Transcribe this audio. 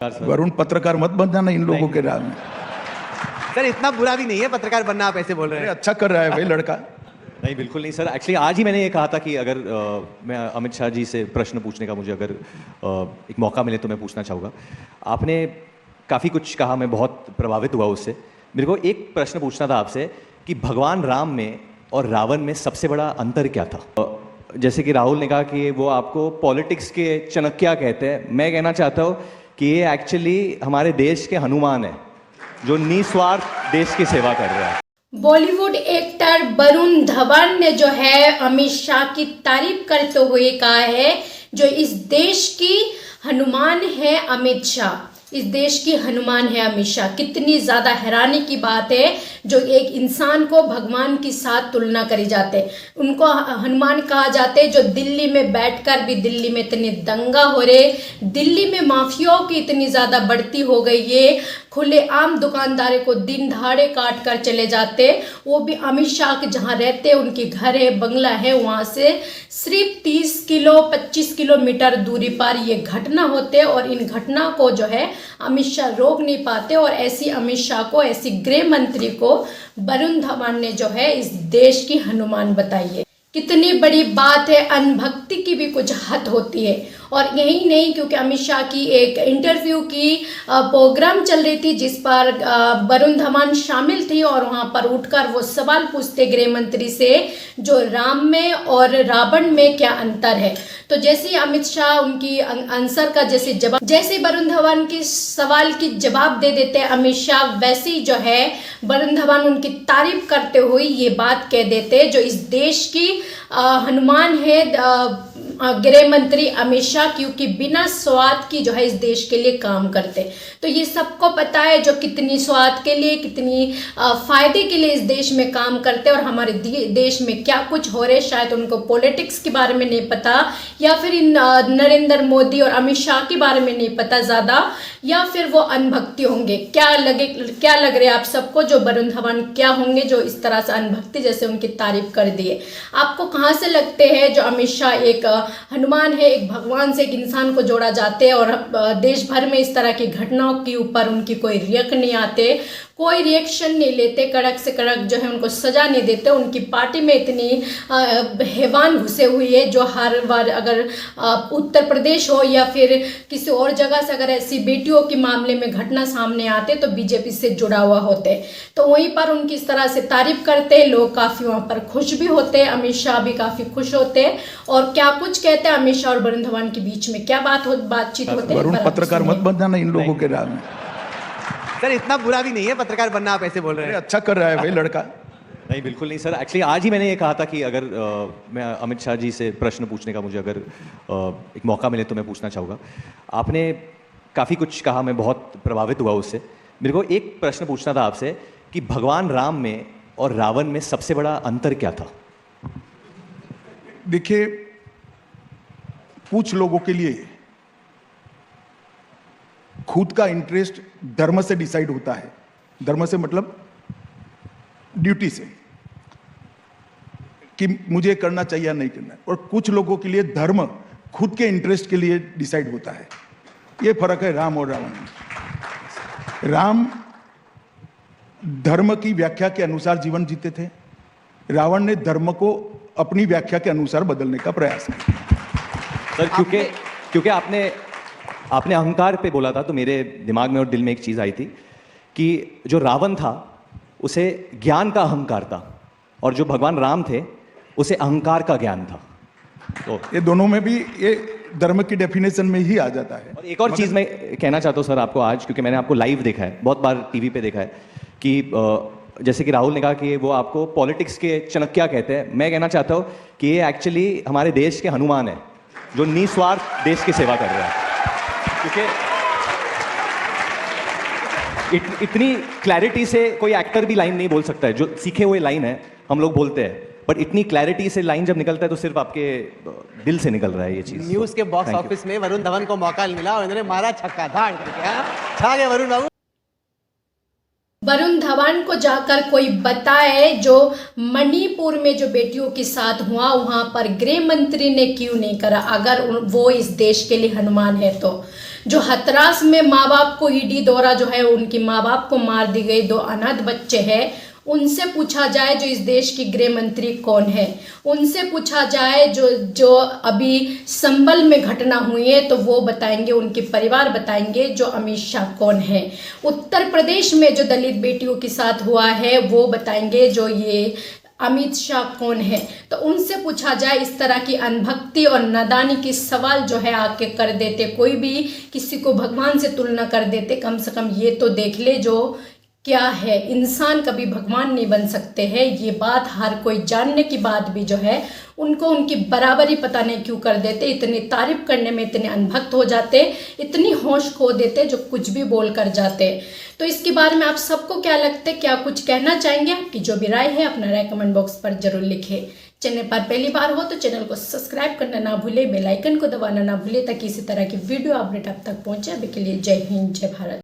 वरुण, पत्रकार मत बन जाना इन लोगों के राह में। सर इतना बुरा भी नहीं है पत्रकार बनना, आप ऐसे बोल रहे हैं। अच्छा कर रहा है भाई लड़का। नहीं, बिल्कुल नहीं सर। एक्चुअली आज ही मैंने ये कहा था कि अगर मैं अमित शाह जी से प्रश्न पूछने का मुझे अगर एक मौका मिले तो मैं पूछना चाहूँगा। आपने काफ़ी कुछ कहा, मैं बहुत प्रभावित हुआ उससे। मेरे को एक प्रश्न पूछना था आपसे कि भगवान राम में और रावण में सबसे बड़ा अंतर क्या था? जैसे कि राहुल ने कहा कि वो आपको पॉलिटिक्स के चाणक्य कहते हैं, मैं कहना चाहता हूँ कि ये एक्चुअली हमारे देश के हनुमान है जो निस्वार्थ देश की सेवा कर रहा है। बॉलीवुड एक्टर वरुण धवन ने जो है अमित शाह की तारीफ करते हुए कहा है जो इस देश की हनुमान है अमित शाह, इस देश की हनुमान है अमित शाह। कितनी ज़्यादा हैरानी की बात है जो एक इंसान को भगवान के साथ तुलना करी जाते, उनको हनुमान कहा जाते, जो दिल्ली में बैठकर भी दिल्ली में इतने दंगा हो रहे, दिल्ली में माफियाओं की इतनी ज़्यादा बढ़ती हो गई है, खुले आम दुकानदारों को दिन दहाड़े काट कर चले जाते, वो भी अमित शाह के जहाँ रहते उनके घर है, बंगला है, वहाँ से सिर्फ 30 किलो 25 किलोमीटर दूरी पर ये घटना होते और इन घटना को जो है अमित शाह रोक नहीं पाते। और ऐसी अमित शाह को, ऐसी गृह मंत्री को वरुण धवन ने जो है इस देश की हनुमान बताई है। कितनी बड़ी बात है, अनभक्ति की भी कुछ हद होती है। और यही नहीं, क्योंकि अमित शाह की एक इंटरव्यू की प्रोग्राम चल रही थी जिस पर वरुण धवन शामिल थी और वहां पर उठकर वो सवाल पूछते गृह मंत्री से जो राम में और रावण में क्या अंतर है। तो जैसे अमित शाह उनकी आंसर का जैसे वरुण धवन के सवाल की जवाब दे देते अमित शाह, वैसे ही जो है वरुण धवन उनकी तारीफ करते हुए ये बात कह देते जो इस देश की हनुमान है गृह मंत्री अमित शाह, क्योंकि बिना स्वार्थ की जो है इस देश के लिए काम करते। तो ये सबको पता है जो कितनी स्वार्थ के लिए, कितनी फायदे के लिए इस देश में काम करते और हमारे देश में क्या कुछ हो रहा है। शायद उनको पॉलिटिक्स के बारे में नहीं पता, या फिर इन नरेंद्र मोदी और अमित शाह के बारे में नहीं पता ज़्यादा, या फिर वो अनभक्ति होंगे। क्या लग रहा है आप सबको जो वरुण धवन क्या होंगे जो इस तरह से अनभक्ति जैसे उनकी तारीफ कर दिए? आपको कहाँ से लगते हैं जो अमित शाह एक हनुमान है, एक भगवान से एक इंसान को जोड़ा जाते हैं और देश भर में इस तरह की घटनाओं के ऊपर उनकी कोई रिएक्ट नहीं आते, कोई रिएक्शन नहीं लेते, कड़क से कड़क जो है उनको सजा नहीं देते। उनकी पार्टी में इतनी हैवान घुसे हुई है जो हर बार अगर उत्तर प्रदेश हो या फिर किसी और जगह से अगर ऐसी बेटियों के मामले में घटना सामने आते तो बीजेपी से जुड़ा हुआ होते, तो वहीं पर उनकी इस तरह से तारीफ करते, लोग काफ़ी वहाँ पर खुश भी होते, अमित शाह भी काफ़ी खुश होते। और क्या कुछ कहते हैं अमित शाह और वरुण धवन के बीच में क्या बातचीत होते हैं? वरुण, पत्रकार मत बन जाना इन लोगों के राह में। सर इतना बुरा भी नहीं है पत्रकार बनना, आप ऐसे बोल रहे हैं। अच्छा कर रहा है भाई लड़का। नहीं, बिल्कुल नहीं सर। एक्चुअली आज ही मैंने ये कहा था कि अगर मैं अमित शाह जी से प्रश्न पूछने का मुझे अगर एक मौका मिले तो मैं पूछना चाहूँगा। आपने काफ़ी कुछ कहा, मैं बहुत प्रभावित हुआ उससे। मेरे को एक प्रश्न पूछना था आपसे कि भगवान राम में और रावण में सबसे बड़ा अंतर क्या था? देखिए, कुछ लोगों के लिए खुद का इंटरेस्ट धर्म से डिसाइड होता है। धर्म से मतलब ड्यूटी से, कि मुझे करना चाहिए या नहीं करना है। और कुछ लोगों के लिए धर्म खुद के इंटरेस्ट के लिए डिसाइड होता है। ये फर्क है राम और रावण में। राम धर्म की व्याख्या के अनुसार जीवन जीते थे, रावण ने धर्म को अपनी व्याख्या के अनुसार बदलने का प्रयास किया। सर क्योंकि आपने अहंकार पे बोला था तो मेरे दिमाग में और दिल में एक चीज़ आई थी कि जो रावण था उसे ज्ञान का अहंकार था और जो भगवान राम थे उसे अहंकार का ज्ञान था। तो ये दोनों में भी ये धर्म की डेफिनेशन में ही आ जाता है। और एक और चीज़ मैं कहना चाहता हूँ सर आपको आज, क्योंकि मैंने आपको लाइव देखा है, बहुत बार टीवी पे देखा है कि जैसे कि राहुल ने कहा कि वो आपको पॉलिटिक्स के चाणक्य कहते हैं, मैं कहना चाहता हूँ कि ये एक्चुअली हमारे देश के हनुमान है जो निस्वार्थ देश की सेवा कर रहा है। क्योंकि इतनी क्लैरिटी से कोई एक्टर भी लाइन नहीं बोल सकता है, जो सीखे हुए लाइन है हम लोग बोलते हैं, बट इतनी क्लैरिटी से लाइन जब निकलता है तो सिर्फ आपके दिल से निकल रहा है ये चीज़। न्यूज़ के बॉक्स ऑफिस में वरुण धवन को मौका मिला और इन्होंने मारा छक्का, धाड़ करके छा गए वरुण बाबू। वरुण धवन को जाकर कोई बताए जो मणिपुर में जो बेटियों के साथ हुआ वहां पर गृह मंत्री ने क्यों नहीं करा, अगर वो इस देश के लिए हनुमान है तो जो हथरास में माँ बाप को ईडी द्वारा जो है उनकी माँ बाप को मार दी गई, 2 अनाथ बच्चे हैं, उनसे पूछा जाए जो इस देश की गृह मंत्री कौन है, उनसे पूछा जाए जो अभी संभल में घटना हुई है तो वो बताएंगे, उनके परिवार बताएंगे जो अमित शाह कौन है। उत्तर प्रदेश में जो दलित बेटियों के साथ हुआ है वो बताएंगे जो ये अमित शाह कौन है। तो उनसे पूछा जाए, इस तरह की अनभक्ति और नादानी के सवाल जो है आके कर देते, कोई भी किसी को भगवान से तुलना कर देते, कम से कम ये तो देख ले जो क्या है, इंसान कभी भगवान नहीं बन सकते हैं। ये बात हर कोई जानने के बाद भी जो है उनको उनकी बराबरी पता नहीं क्यों कर देते, इतनी तारीफ करने में इतने अनभक्त हो जाते, इतनी होश खो देते जो कुछ भी बोल कर जाते। तो इसके बारे में आप सबको क्या लगता है, क्या कुछ कहना चाहेंगे? आपकी जो भी राय है अपना राय कमेंट बॉक्स पर जरूर लिखें। चैनल पर पहली बार हो तो चैनल को सब्सक्राइब करना ना भूले, बेल आइकन को दबाना ना भूले ताकि इसी तरह की वीडियो अपडेट आप तक पहुंचे। अभी के लिए जय हिंद, जय भारत।